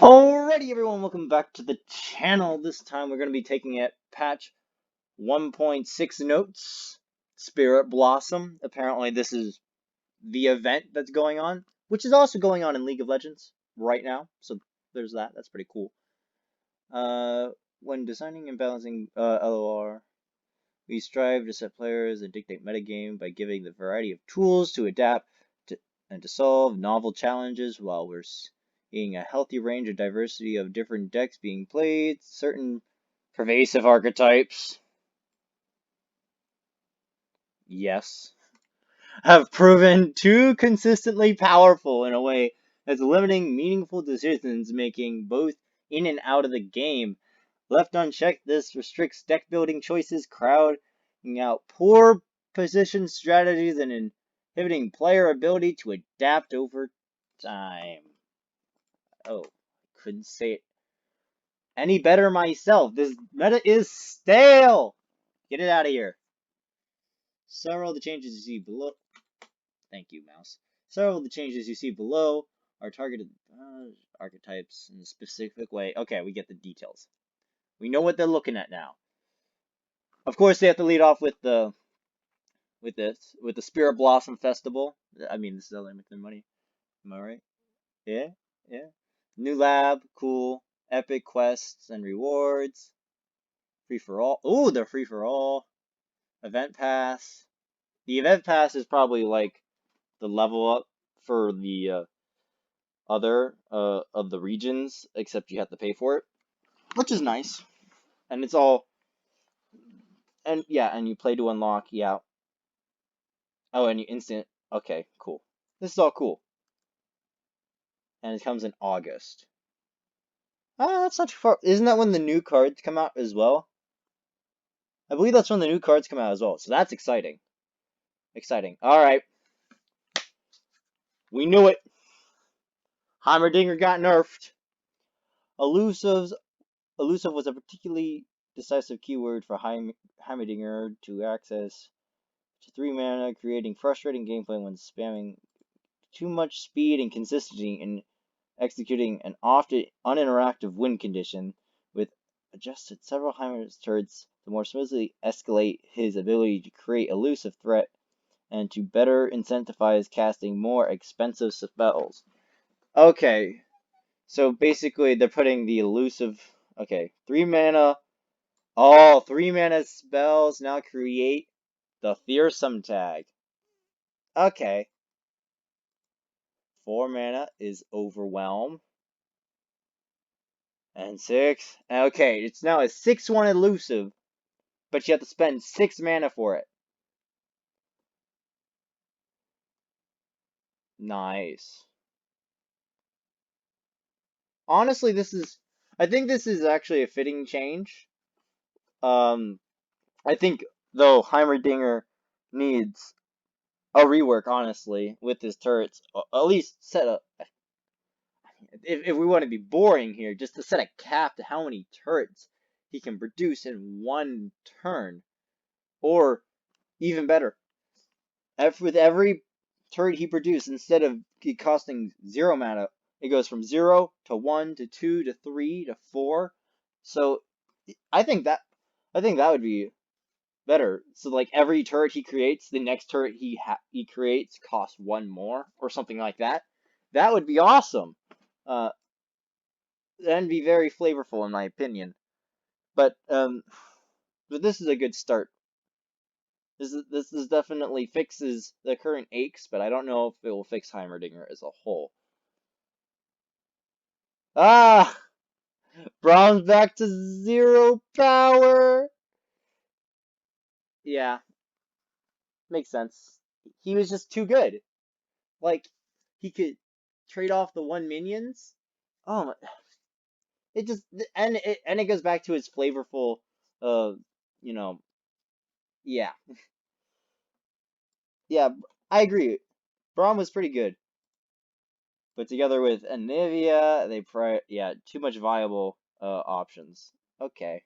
Alrighty, everyone, welcome back to the channel. This time we're going to be taking at patch 1.6 notes, Spirit Blossom. Apparently, this is the event that's going on, which is also going on in League of Legends right now. So there's that. That's pretty cool. When designing and balancing LOR, we strive to set players and dictate metagame by giving the variety of tools to adapt and to solve novel challenges while we're seeing a healthy range of diversity of different decks being played, certain pervasive archetypes, yes, have proven too consistently powerful in a way that's limiting meaningful decisions making both in and out of the game. Left unchecked, this restricts deck building choices, crowding out poor position strategies, and inhibiting player ability to adapt over time. Oh, couldn't say it any better myself. This meta is stale. Get it out of here. Several of the changes you see below. Thank you, mouse. Several of the changes you see below are targeted archetypes in a specific way. Okay, we get the details. We know what they're looking at now. Of course, they have to lead off with the Spirit Blossom Festival. I mean, this is how they make their money. Am I right? Yeah, yeah. New lab, cool. Epic quests and rewards. Free for all. Ooh, they're free for all. Event pass. The event pass is probably like the level up for the other of the regions, except you have to pay for it, which is nice. And it's all, and yeah, and you play to unlock, yeah. Oh, and you instant. Okay, cool. This is all cool. And it comes in August. Ah, that's not too far. Isn't that when the new cards come out as well? I believe that's when the new cards come out as well. So that's exciting. Exciting. All right. We knew it. Heimerdinger got nerfed. Elusive was a particularly decisive keyword for Heimerdinger to access to 3 mana, creating frustrating gameplay when spamming too much speed and consistency in executing an often uninteractive win condition. With adjusted several Heimer's turrets to more smoothly escalate his ability to create elusive threat and to better incentivize casting more expensive spells. Okay, so basically they're putting the elusive, okay, 3 mana, all 3 mana spells now create the fearsome tag. Okay. 4 mana is overwhelm. And 6. Okay, it's now a 6/1 elusive, but you have to spend 6 mana for it. Nice. Honestly, I think this is actually a fitting change. I think, though, Heimerdinger needs a rework, honestly, with his turrets. At least set up, if we want to be boring here, just to set a cap to how many turrets he can produce in one turn. Or, even better, with every turret he produces, instead of it costing 0 mana, it goes from 0 to 1 to 2 to 3 to 4. So I think that would be better. So like every turret he creates, the next turret he creates costs 1 more or something like that. That would be awesome. Uh, that'd be very flavorful in my opinion. But this is a good start. This is definitely fixes the current aches, but I don't know if it will fix Heimerdinger as a whole. Ah! Braum's back to 0 power! Yeah, makes sense. He was just too good. Like, he could trade off the 1 minions. Oh, it just, and it goes back to his flavorful, uh, you know, yeah. Yeah, I agree. Braum was pretty good. But together with Anivia, too much viable options. Okay.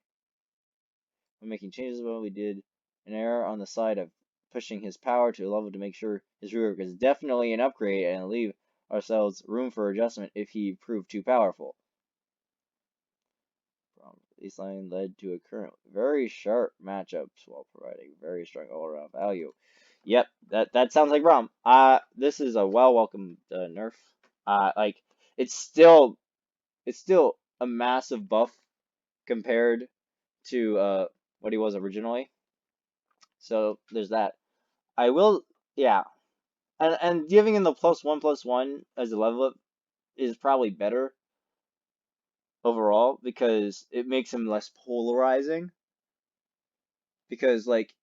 When making changes, well, we did an error on the side of pushing his power to a level to make sure his rework is definitely an upgrade and leave ourselves room for adjustment if he proved too powerful. This line led to a current very sharp matchups while providing very strong all-around value. Yep, that sounds like Rom. This is a welcome nerf. Like it's still a massive buff compared to what he was originally. So there's that. I will, yeah, and giving him the +1/+1 as a level up is probably better overall because it makes him less polarizing. Because like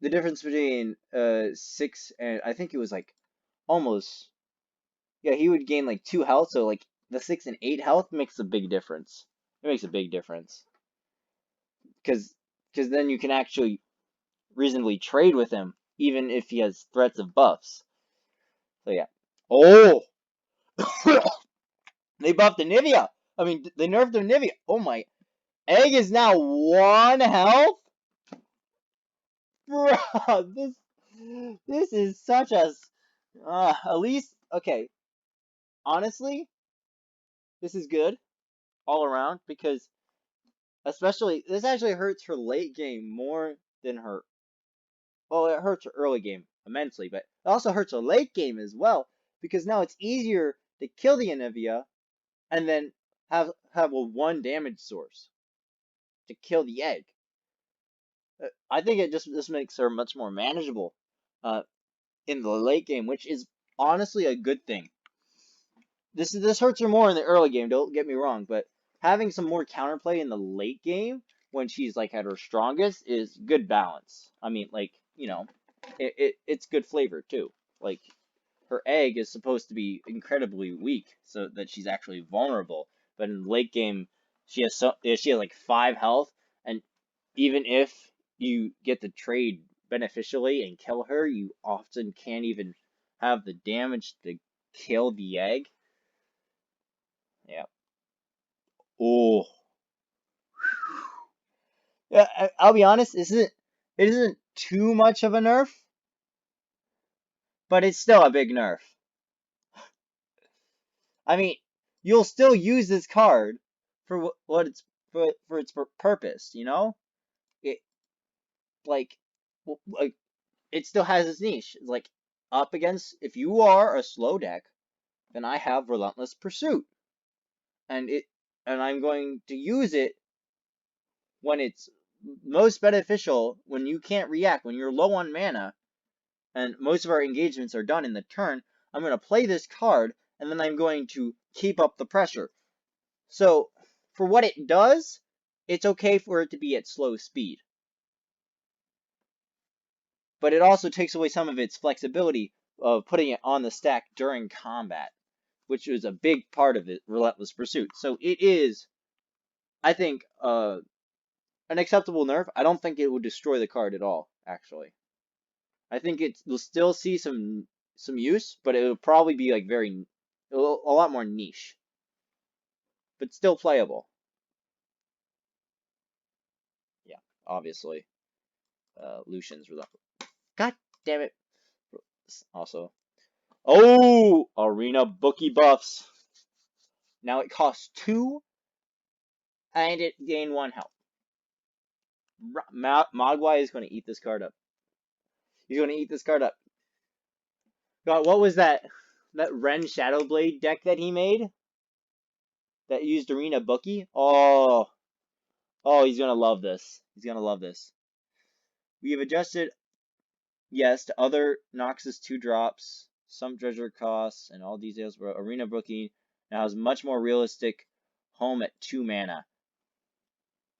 the difference between 6 and I think it was like almost, yeah, he would gain like 2 health, so like the 6 and 8 health makes a big difference. It makes a big difference because then you can actually reasonably trade with him even if he has threats of buffs. So yeah. Oh, they buffed Anivia. I mean, they nerfed Anivia. Oh my, Egg is now 1 health. Bro, this is such a at least okay. Honestly, this is good all around because especially this actually hurts her late game more than her. Well, it hurts her early game immensely, but it also hurts her late game as well because now it's easier to kill the Anivia and then have a 1 damage source to kill the egg. I think it just makes her much more manageable uh, in the late game, which is honestly a good thing. This hurts her more in the early game. Don't get me wrong, but having some more counterplay in the late game when she's like at her strongest is good balance. I mean, like it's good flavor too. Like her egg is supposed to be incredibly weak so that she's actually vulnerable, but in the late game she has like 5 health, and even if you get the trade beneficially and kill her, you often can't even have the damage to kill the egg. Yeah. Oh. Yeah, I'll be honest, it isn't too much of a nerf, but it's still a big nerf. I mean, you'll still use this card for what it's for its purpose, you know? It like like it still has its niche. It's like up against if you are a slow deck, then I have Relentless Pursuit. And I'm going to use it when it's most beneficial, when you can't react, when you're low on mana, and most of our engagements are done in the turn. I'm going to play this card, and then I'm going to keep up the pressure. So, for what it does, it's okay for it to be at slow speed. But it also takes away some of its flexibility of putting it on the stack during combat, which is a big part of it, Relentless Pursuit. So it is, I think, an acceptable nerf. I don't think it would destroy the card at all, actually. I think it will still see some use, but it will probably be like a lot more niche, but still playable. Yeah, obviously. Lucian's relentless. God damn it. Also, oh, arena bookie buffs. Now it costs 2, and it gained 1 health. Mogwai is going to eat this card up. He's going to eat this card up. God, what was that? That Ren Shadowblade deck that he made? That used arena bookie? Oh, he's going to love this. He's going to love this. We have adjusted, yes, to other Noxus 2 drops, some treasure costs, and all details for arena booking. Now has much more realistic home at 2 mana.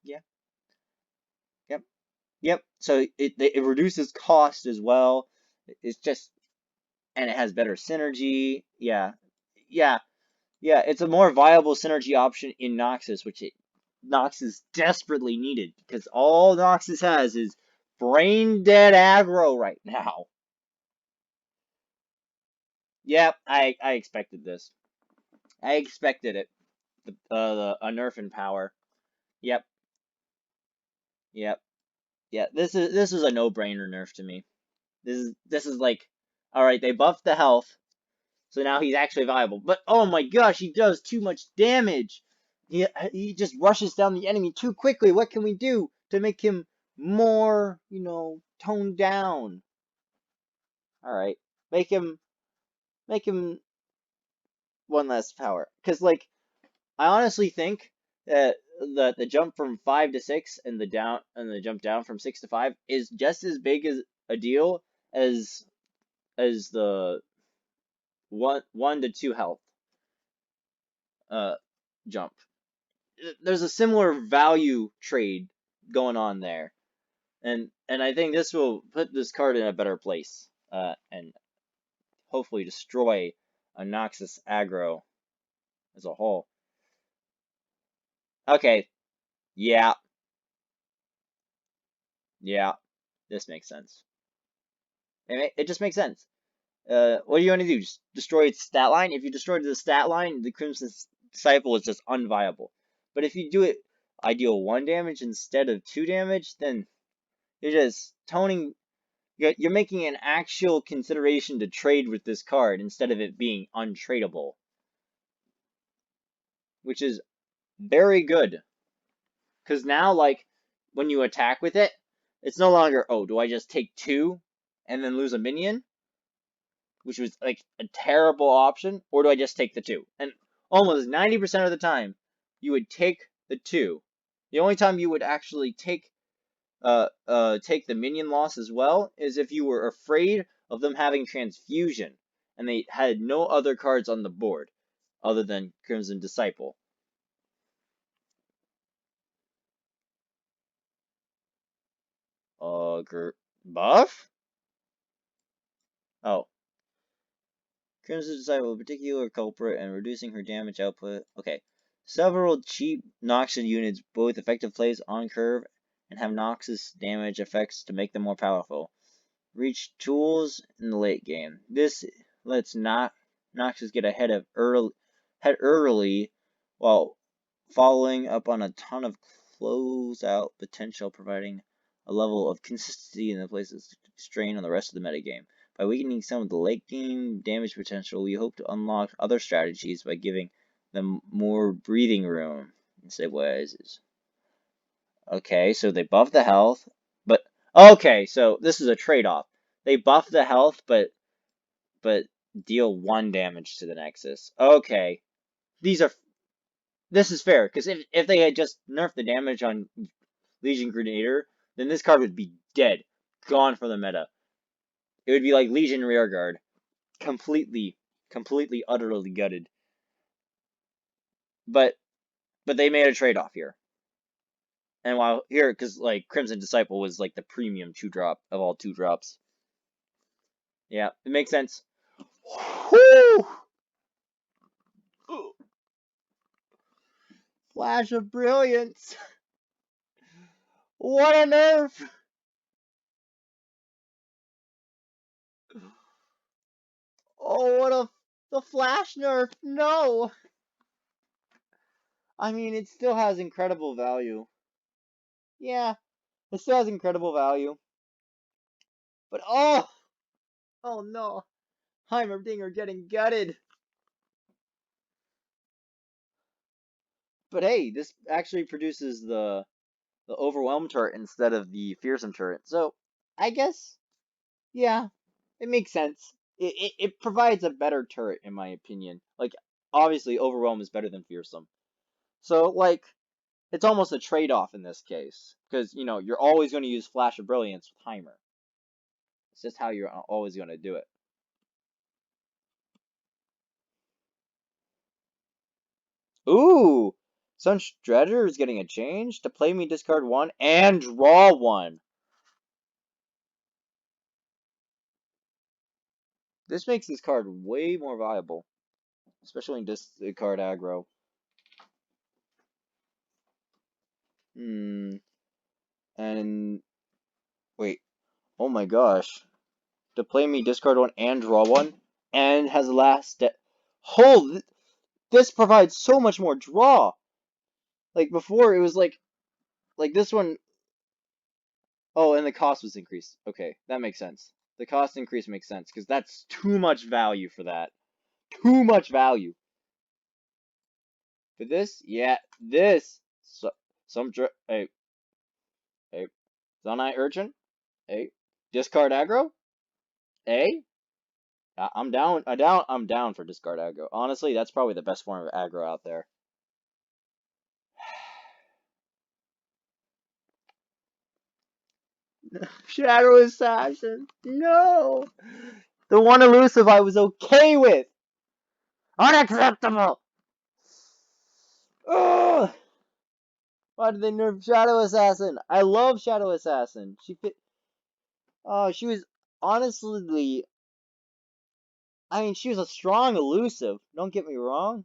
Yeah. Yep. Yep. So it reduces cost as well. It's just, and it has better synergy. Yeah. Yeah. Yeah. It's a more viable synergy option in Noxus, which Noxus desperately needed because all Noxus has is brain dead aggro right now. Yep, I expected this. I expected it. A nerf in power. Yep, yep, yeah. This is a no-brainer nerf to me. This is like, all right, they buffed the health, so now he's actually viable. But oh my gosh, he does too much damage. he just rushes down the enemy too quickly. What can we do to make him more, toned down? All right, make him make him one less power. Because like I honestly think that the jump from 5 to 6 and the jump down from 6 to 5 is just as big as a deal as the 1 to 2 health uh jump. There's a similar value trade going on there, and I think this will put this card in a better place, and hopefully destroy a Noxus aggro as a whole. Okay, yeah, yeah, this makes sense. It just makes sense. What do you want to do? Just destroy its stat line? If you destroy the stat line, the Crimson Disciple is just unviable. But if you do it, I deal 1 damage instead of 2 damage, then you're just toning. You're making an actual consideration to trade with this card instead of it being untradeable, which is very good. Because now, like, when you attack with it, it's no longer, oh, do I just take 2 and then lose a minion? Which was, like, a terrible option. Or do I just take the 2? And almost 90% of the time, you would take the 2. The only time you would actually take the minion loss as well is if you were afraid of them having transfusion and they had no other cards on the board other than Crimson Disciple. Buff? Oh. Crimson Disciple, a particular culprit, and reducing her damage output. Okay. Several cheap Noxian units, both effective plays on curve and have Noxus damage effects to make them more powerful. Reach tools in the late game. This lets Noxus get ahead early while following up on a ton of closeout potential, providing a level of consistency in the places strain on the rest of the metagame. By weakening some of the late game damage potential, we hope to unlock other strategies by giving them more breathing room in safe ways. Okay, so they buff the health, but okay, so this is a trade-off. They buff the health, but deal 1 damage to the Nexus. Okay, this is fair because if they had just nerfed the damage on Legion Grenadier, then this card would be dead, gone from the meta. It would be like Legion Rearguard, completely, utterly gutted. But they made a trade-off here. And while here, because like Crimson Disciple was like the premium 2-drop of all 2-drops. Yeah, it makes sense. Whoo! Flash of brilliance! What a nerf! Oh, what a the flash nerf! No! I mean, it still has incredible value. Yeah, it still has incredible value. But oh no, Heimerdinger getting gutted. But hey, this actually produces the overwhelm turret instead of the fearsome turret. So I guess, yeah, it makes sense. It provides a better turret in my opinion. Like obviously, overwhelm is better than fearsome. So like, it's almost a trade-off in this case because you're always going to use Flash of Brilliance with Heimer. It's just how you're always going to do it. Ooh, Sunch Dredger is getting a change to play me discard 1 and draw 1. This makes this card way more viable, especially in discard aggro. And wait, oh my gosh, to play me discard 1 and draw 1, and has the last step. Oh, this provides so much more draw. Like before, it was like this one. Oh, and the cost was increased. Okay, that makes sense. The cost increase makes sense because that's too much value for that. Too much value. But this, yeah, this. So, hey, hey, Zonai Urchin, hey, discard aggro, hey. I'm down. I'm down for discard aggro. Honestly, that's probably the best form of aggro out there. Shadow Assassin. No. The one elusive I was okay with. Unacceptable. Ugh. Why did they nerf Shadow Assassin? I love Shadow Assassin. She fit. Oh, she was honestly. I mean, she was a strong elusive. Don't get me wrong.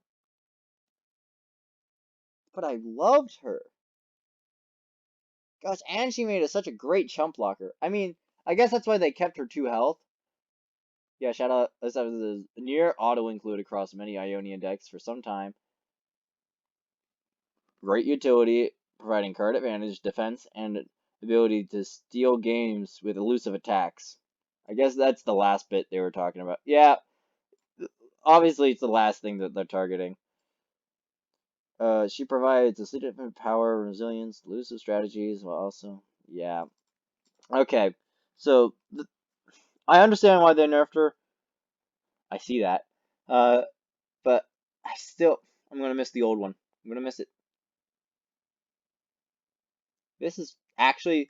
But I loved her. Gosh, and she made such a great chump blocker. I mean, I guess that's why they kept her 2 health. Yeah, Shadow Assassin is near auto include across many Ionian decks for some time. Great utility, providing card advantage, defense, and ability to steal games with elusive attacks. I guess that's the last bit they were talking about. Yeah, obviously it's the last thing that they're targeting. She provides a significant power, resilience, elusive strategies, while also, yeah. Okay, so I understand why they nerfed her. I see that. Uh, but I'm gonna miss the old one. I'm gonna miss it. This is actually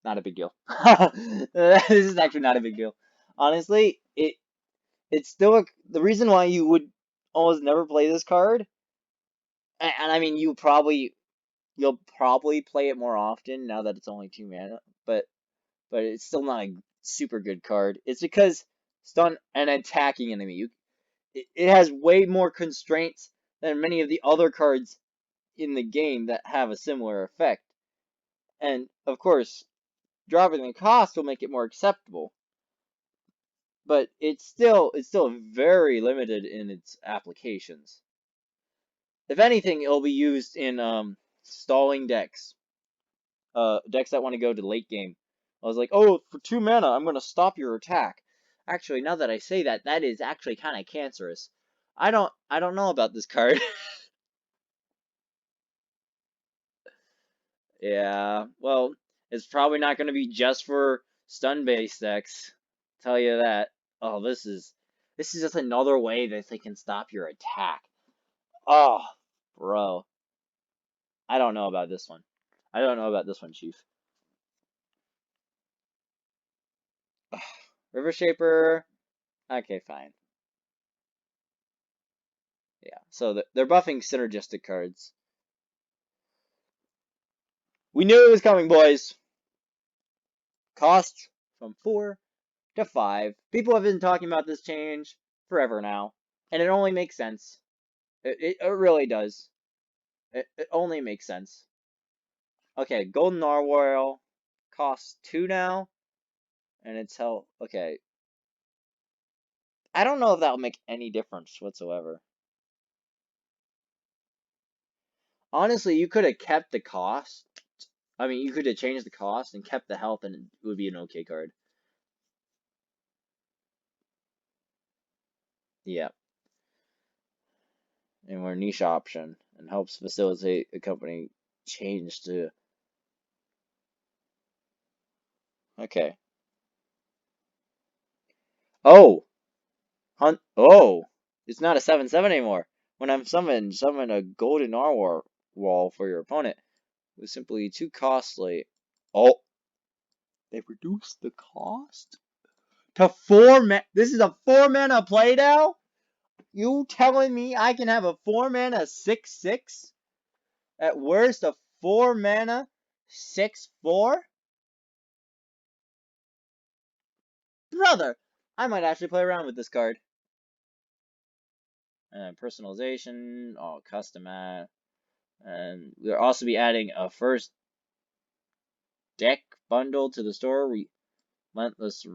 not a big deal. This is actually not a big deal. Honestly, it's still the reason why you would almost never play this card, and I mean you'll probably play it more often now that it's only 2 mana, but it's still not a super good card. It's because stun an attacking enemy. It has way more constraints than many of the other cards in the game that have a similar effect. And of course, dropping the cost will make it more acceptable. But it's still very limited in its applications. If anything, it'll be used in stalling decks. Decks that want to go to late game. I was like, oh, for 2 mana, I'm gonna stop your attack. Actually, now that I say that, that is actually kind of cancerous. I don't know about this card. Yeah, well, it's probably not gonna be just for stun-based decks. Tell you that. Oh, this is just another way that they can stop your attack. Oh, bro. I don't know about this one. I don't know about this one, Chief. River Shaper. Okay, fine. Yeah, so they're buffing synergistic cards. We knew it was coming, boys. Cost from 4 to 5. People have been talking about this change forever now, and it only makes sense. It really does. It only makes sense. Okay, Golden Narwhal costs 2 now, and it's hell. Okay, I don't know if that'll make any difference whatsoever. Honestly, you could have kept the cost. I mean, you could have changed the cost and kept the health, and it would be an okay card. Yeah, and more niche option and helps facilitate a company change to. Okay. Oh, hunt. Oh, it's not a 7/7 anymore. When I'm summon a golden narwhal wall for your opponent. It was simply too costly. Oh, they reduced the cost to 4 mana. This is a 4 mana play now? You telling me I can have a 4 mana 6/6? At worst, a 4 mana 6/4? Brother, I might actually play around with this card. Personalization, custom ad. And we'll also be adding a first deck bundle to the store. Relentless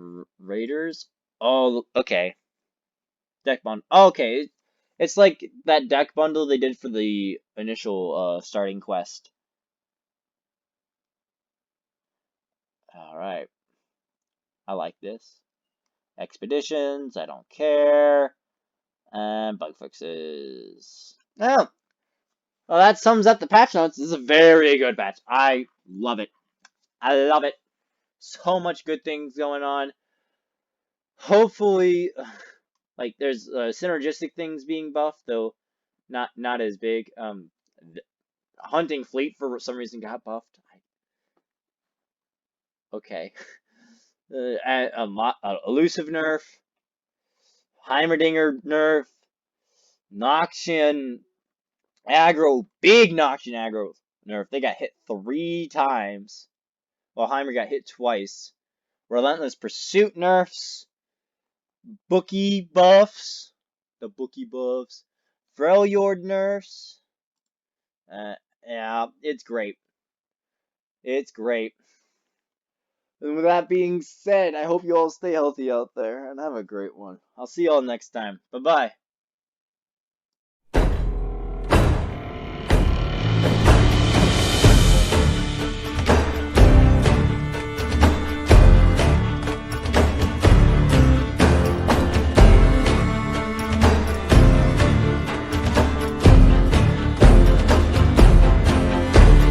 Raiders. Oh, okay. Deck bundle. Oh, okay. It's like that deck bundle they did for the initial starting quest. Alright. I like this. Expeditions, I don't care. And bug fixes. Oh, well, that sums up the patch notes. This is a very good patch. I love it. I love it. So much good things going on. Hopefully, like there's synergistic things being buffed, though not as big. Hunting fleet for some reason got buffed. Okay. Elusive nerf, Heimerdinger nerf, Noxian aggro, big Noxian aggro nerf. They got hit 3 times, while Heimer got hit twice. Relentless Pursuit nerfs, Bookie buffs, the Bookie buffs, Freljord nerfs. Yeah, it's great. It's great. And with that being said, I hope you all stay healthy out there and have a great one. I'll see you all next time. Bye bye.